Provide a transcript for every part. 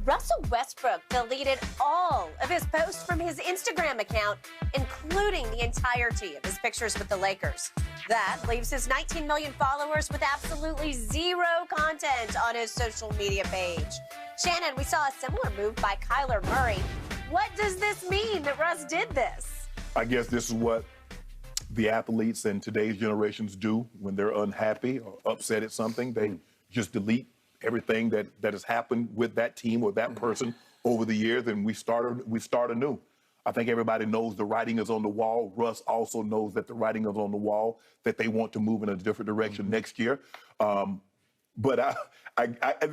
Russell Westbrook deleted all of his posts from his Instagram account, including the entirety of his pictures with the Lakers. That leaves his 19 million followers with absolutely zero content on his social media page. Shannon, we saw a similar move by Kyler Murray. What does this mean that Russ did this? I guess this is what the athletes in today's generations do when they're unhappy or upset at something. They just delete everything that has happened with that team or that person over the years, and we start anew. I think everybody knows the writing is on the wall. Russ also knows that the writing is on the wall, that they want to move in a different direction next year. But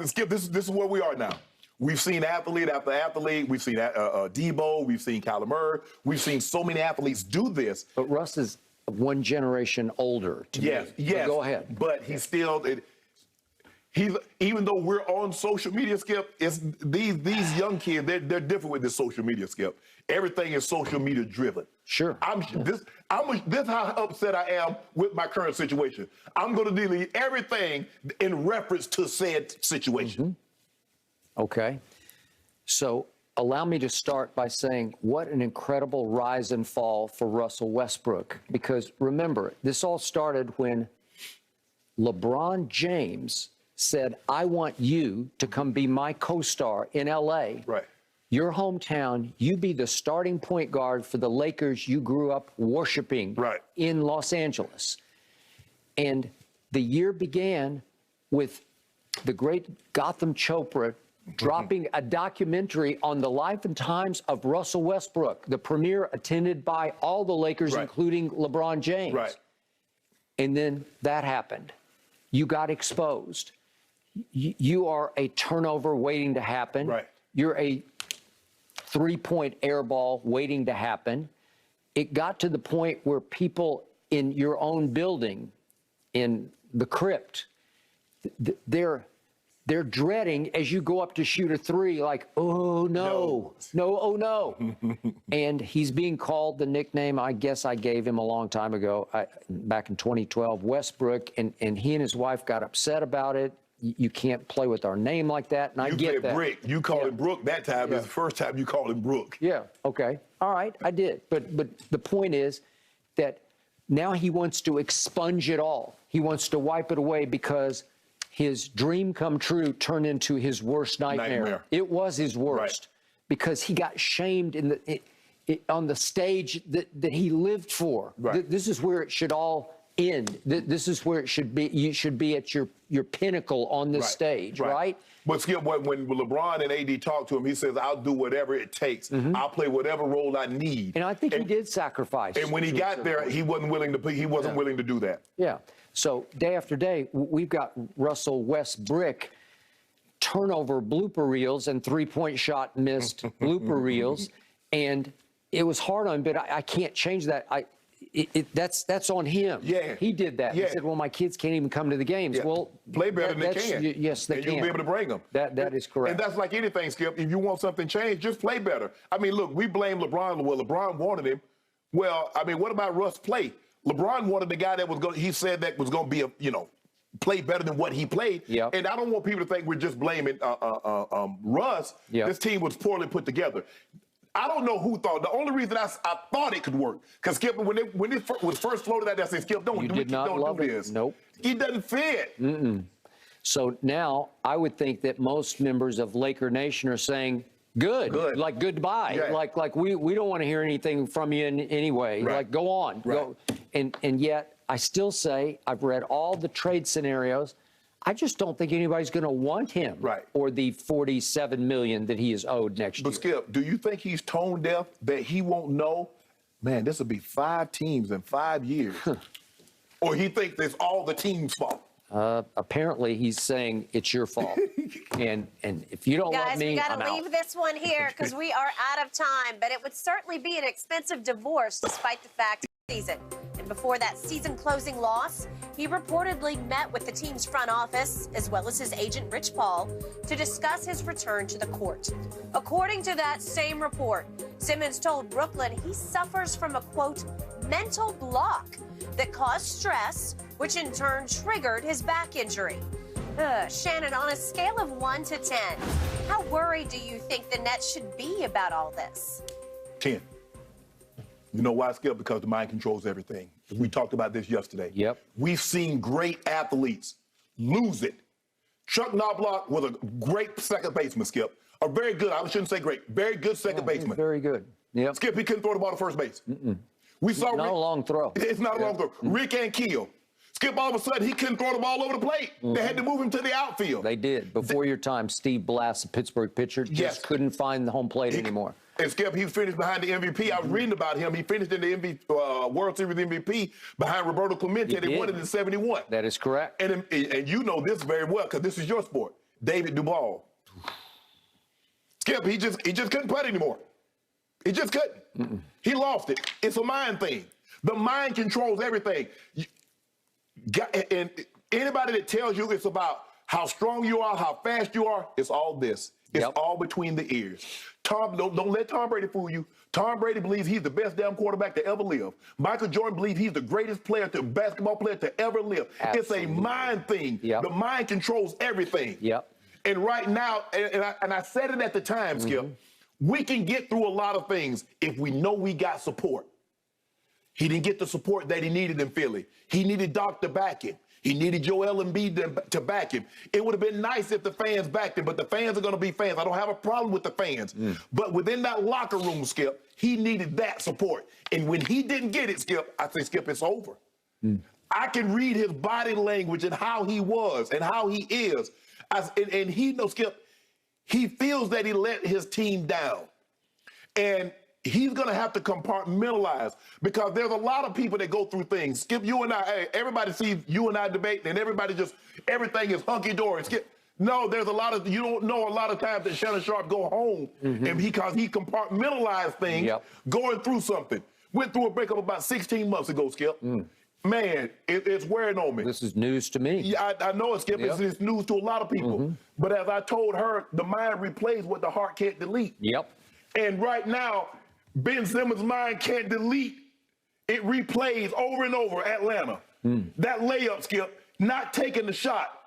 Skip, this is where we are now. We've seen athlete after athlete. We've seen Debo. We've seen Kyler Murray. We've seen so many athletes do this. But Russ is one generation older to me. Yes. Go ahead. But he's still... even though we're on social media, Skip, it's these young kids, they're different with this social media, Skip. Everything is social media driven. Sure. This is how upset I am with my current situation. I'm going to delete everything in reference to said situation. Okay. So allow me to start by saying what an incredible rise and fall for Russell Westbrook. Because remember, this all started when LeBron James said, I want you to come be my co-star in L.A. Right. Your hometown, you be the starting point guard for the Lakers you grew up worshiping in Los Angeles. And the year began with the great Gotham Chopra dropping a documentary on the life and times of Russell Westbrook, the premiere attended by all the Lakers, including LeBron James. Right. And then that happened. You got exposed. You are a turnover waiting to happen. Right. You're a three-point air ball waiting to happen. It got to the point where people in your own building, in the crypt, they're dreading as you go up to shoot a three, like, oh, no, oh, no. And he's being called the nickname I guess I gave him a long time ago, back in 2012, Westbrook, and he and his wife got upset about it. You can't play with our name like that, and I get that. Brick. You called him Brook that time. It's the first time you called him Brook. Yeah, okay. All right, I did. But the point is that now he wants to expunge it all. He wants to wipe it away because his dream come true turned into his worst nightmare. It was his worst because he got shamed on the stage that he lived for. This is where it should all end. This is where it should be. You should be at your pinnacle on this stage, right? But Skip, when LeBron and AD talked to him, he says, I'll do whatever it takes. I'll play whatever role I need. And I think he did sacrifice. And when he got there, he wasn't willing to willing to do that. Yeah. So day after day, we've got Russell Westbrook turnover blooper reels and three-point shot missed blooper reels. And it was hard on him, but I can't change that. That's on him. Yeah. He did that. He said, well, my kids can't even come to the games. Well, play better than they can. Yes, they and can. You'll be able to bring them. That is correct. And that's like anything, Skip. If you want something changed, just play better. I mean, look, we blame LeBron. Well, LeBron wanted him. Well, I mean, what about Russ play? LeBron wanted the guy that was going. He said that was going to be play better than what he played. And I don't want people to think we're just blaming Russ. This team was poorly put together. I don't know who thought. The only reason I thought it could work, because Skip, when it was first floated out there, I said, Skip, don't do this. Nope. He doesn't fit. So now I would think that most members of Laker Nation are saying, good. Like goodbye. Like we don't want to hear anything from you in any way. Like go on. Go. And yet I still say I've read all the trade scenarios. I just don't think anybody's going to want him or the $47 million that he is owed next year. But Skip, do you think he's tone deaf that he won't know, man, this will be 5 teams in 5 years? Or he thinks it's all the team's fault? Apparently he's saying it's your fault. and if you don't love me, guys, we got to leave this one here because we are out of time. But it would certainly be an expensive divorce despite the fact season. And before that season-closing loss, he reportedly met with the team's front office, as well as his agent, Rich Paul, to discuss his return to the court. According to that same report, Simmons told Brooklyn he suffers from a, quote, mental block that caused stress, which in turn triggered his back injury. Shannon, on a scale of 1 to 10, how worried do you think the Nets should be about all this? 10. You know why, Skip? Because the mind controls everything. We talked about this yesterday. Yep. We've seen great athletes lose it. Chuck Knobloch was a great second baseman, Skip. A very good, I shouldn't say great, very good second baseman. Very good. Yep. Skip, he couldn't throw the ball to first base. We saw Not a long throw. It's not a long throw. Rick Ankiel. Skip, all of a sudden, he couldn't throw the ball over the plate. They had to move him to the outfield. They did. Before your time, Steve Blass, the Pittsburgh pitcher, just couldn't find the home plate anymore. And Skip, he finished behind the MVP. I was reading about him. He finished in the World Series MVP behind Roberto Clemente. They won it in 71. That is correct. And you know this very well because this is your sport. David Duval. Skip, he just couldn't play anymore. He just couldn't. He lost it. It's a mind thing. The mind controls everything. And anybody that tells you it's about how strong you are, how fast you are, it's all this. It's all between the ears. Don't let Tom Brady fool you. Tom Brady believes he's the best damn quarterback to ever live. Michael Jordan believes he's the greatest basketball player to ever live. Absolutely. It's a mind thing. The mind controls everything. And right now, and I said it at the time, Skip, we can get through a lot of things if we know we got support. He didn't get the support that he needed in Philly. He needed Doc to back him. He needed Joel Embiid to back him. It would have been nice if the fans backed him, but the fans are going to be fans. I don't have a problem with the fans. But within that locker room, Skip, he needed that support. And when he didn't get it, Skip, I say, Skip, it's over. I can read his body language and how he was and how he is. And he knows, Skip, he feels that he let his team down. And he's going to have to compartmentalize because there's a lot of people that go through things. Skip, you and I, hey, everybody sees you and I debating and everything is hunky-dory. Skip, no, there's you don't know a lot of times that Shannon Sharpe go home and because he compartmentalized things going through something. Went through a breakup about 16 months ago, Skip. Man, it's wearing on me. This is news to me. Yeah, I know it, Skip. It's news to a lot of people. But as I told her, the mind replays what the heart can't delete. And right now, Ben Simmons' mind can't delete. It replays over and over Atlanta. That layup, Skip, not taking the shot,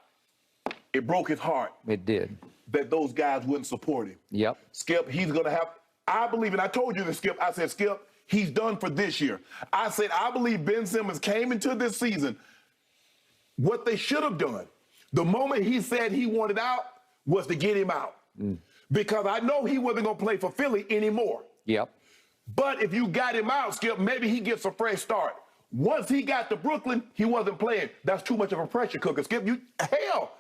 it broke his heart. It did. That those guys wouldn't support him. Skip, he's going to have, I believe, and I told you this, Skip, I said, Skip, he's done for this year. I said, I believe Ben Simmons came into this season, what they should have done, the moment he said he wanted out was to get him out. Because I know he wasn't going to play for Philly anymore. But if you got him out, Skip, maybe he gets a fresh start. Once he got to Brooklyn, he wasn't playing. That's too much of a pressure cooker, Skip. Hell,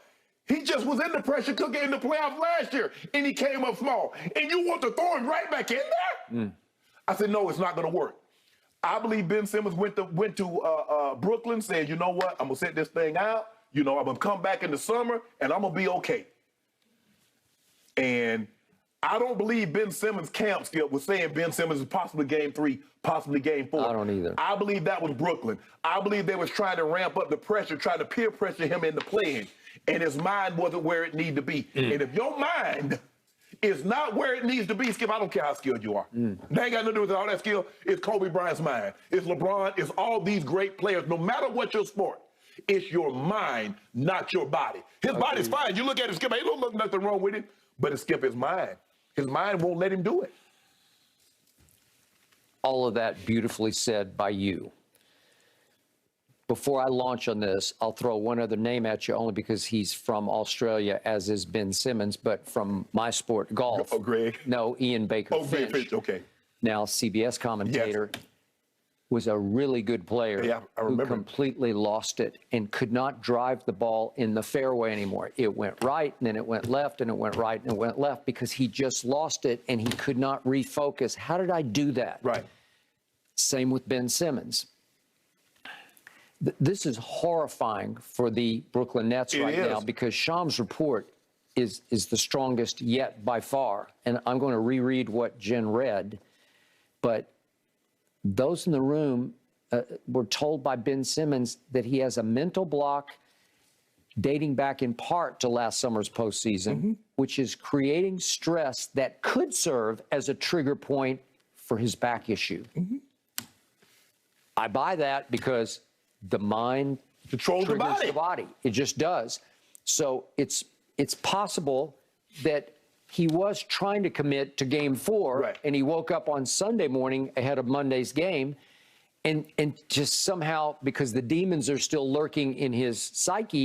he just was in the pressure cooker in the playoffs last year, and he came up small. And you want to throw him right back in there? I said, no, it's not going to work. I believe Ben Simmons went to Brooklyn, said, you know what, I'm going to set this thing out. You know, I'm going to come back in the summer, and I'm going to be okay. And I don't believe Ben Simmons' camp, Skip, was saying Ben Simmons is possibly game 3, possibly game 4. I don't either. I believe that was Brooklyn. I believe they was trying to ramp up the pressure, trying to peer pressure him into playing, and his mind wasn't where it needed to be. And if your mind is not where it needs to be, Skip, I don't care how skilled you are. They ain't got nothing to do with all that skill. It's Kobe Bryant's mind. It's LeBron. It's all these great players. No matter what your sport, it's your mind, not your body. His body's fine. You look at it, Skip, ain't no nothing wrong with it, but it's Skip his mind. His mind won't let him do it. All of that beautifully said by you. Before I launch on this, I'll throw one other name at you only because he's from Australia, as is Ben Simmons, but from my sport, golf. Oh, Greg? No, Ian Baker Finch. Finch, okay. Now, CBS commentator. Was a really good player I remember. who completely lost it and could not drive the ball in the fairway anymore. It went right, and then it went left, and it went right, and it went left because he just lost it, and he could not refocus. How did I do that? Same with Ben Simmons. This is horrifying for the Brooklyn Nets right now because Sham's report is the strongest yet by far. And I'm going to reread what Jen read, but those in the room were told by Ben Simmons that he has a mental block dating back in part to last summer's postseason, which is creating stress that could serve as a trigger point for his back issue. I buy that because the mind controls the body. It just does. So it's possible that he was trying to commit to game 4, Right. and he woke up on Sunday morning ahead of Monday's game, and just somehow, because the demons are still lurking in his psyche,